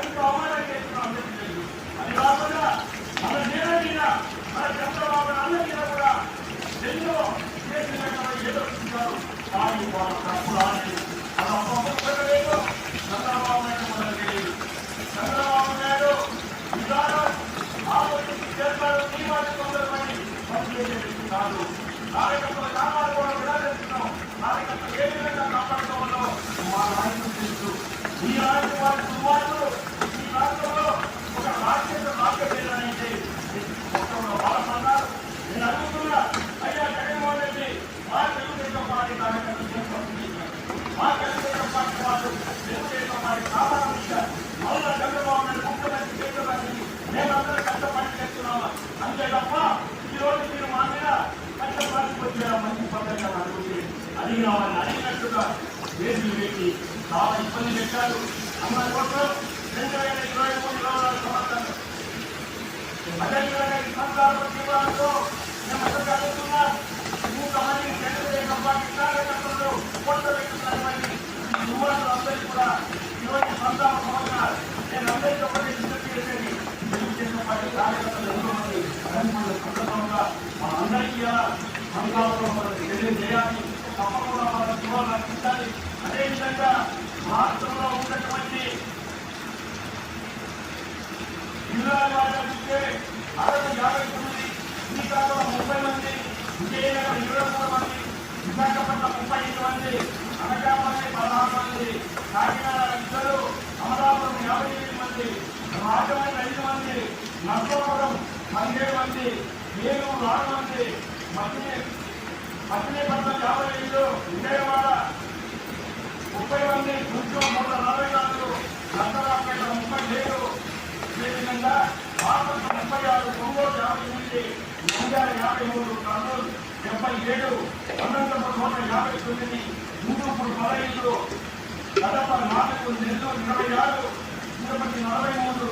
ఎంతో అవమానం చేస్తున్నాం. అది కాకుండా మన నేల మన చంద్రబాబు అందరి కూడా ఎన్నో కేసులు ఎదుర్కొంటారు. కానీ వాళ్ళ తప్పులు ఆడలేదు. అలా లేదు. చంద్రబాబు నాయుడు కూడా తెలియదు. చంద్రబాబు నాయుడు విధానం ఆలోచించి చేస్తారు. నియమాన్ని తొందరపడి పనిచేసే కాదు. కార్యకర్తల కాపాడు కూడా విధానిస్తున్నాం. కార్యకర్తలు ఏ విధంగా కాపాడుకోవాలో మా నాయకులు తెలుసు. ఈ నాయకులు వారి కుమారులు ఈ రాష్ట్రంలో ఒక రాజ్యాంగ రాజ్యమేదనైతే మొత్తంలో బాధపడ్డారు. నేను అడుగుతున్నా, అయ్యా జగన్మోహన్ రెడ్డి మా తెలుగుదేశం పార్టీ కార్యకర్తలు మా తెలుగుదేశం పార్టీ వాళ్ళు తెలుగుదేశం పార్టీ కాపాడారు. అవునా చంద్రబాబు నాయుడు ముఖ్యమంత్రి చేతులని మేమందరం కష్టపడి చేస్తున్నామా? అంతే తప్ప ఈ రోజు మీరు మా మీద కష్టపడి వచ్చారా? మంచి పద్ధతి అడుగుతుంది. అడిగిన వాళ్ళని అడిగినట్టుగా కేసులు పెట్టి చాలా ఇబ్బంది పెట్టారు. అందరి కోసం 2023 సంవత్సరం అదేవిధంగా ఈ సంవత్సరాల జీవనాలతో మేము అసలు అడుగుతున్నా. 100 మంది తెలుగుదేశం పార్టీ కార్యకర్తలు ఓట్లు పెట్టుకున్నటువంటి యువకులు అందరికీ కూడా ఈరోజు సంవత్సరాలు నేను అందరికీ ఒకటి విజ్ఞప్తి చేసేది, తెలుగుదేశం పార్టీ కార్యకర్తలు ఎంతో మంది సందర్భంగా మన అందరికీ సంఘాలలో మనకు తెలియజేయాలి. తప్పకుండా మన జీవాలు రక్షించాలి. అదేవిధంగా రాష్ట్రంలో ఉన్నటువంటి జిల్లాలే 59, శ్రీకాకుళం 30 మంది, విజయనగరం 23 మంది, విశాఖపట్నం 35 మంది, అనకాపల్లి 16 మంది, కాకినాడ 2, అమలాపురం 58 మంది, రాజమండ్రి 5 మంది, నర్సాపురం 17 మంది, ఏలూరు 6 మంది, మచిలీపట్నం 55, విజయవాడ 30 మంది, గుంటూరు 144, నర్సరాపేట 37, అదేవిధంగా బాపట్ల 36, ఒంగోలు 58, నంద్యాల 53, కర్నూలు 77, అనంతపురం 159, గుంటూరు 15, కడప 4, నెల్లూరు 26, తిరుపతి 43,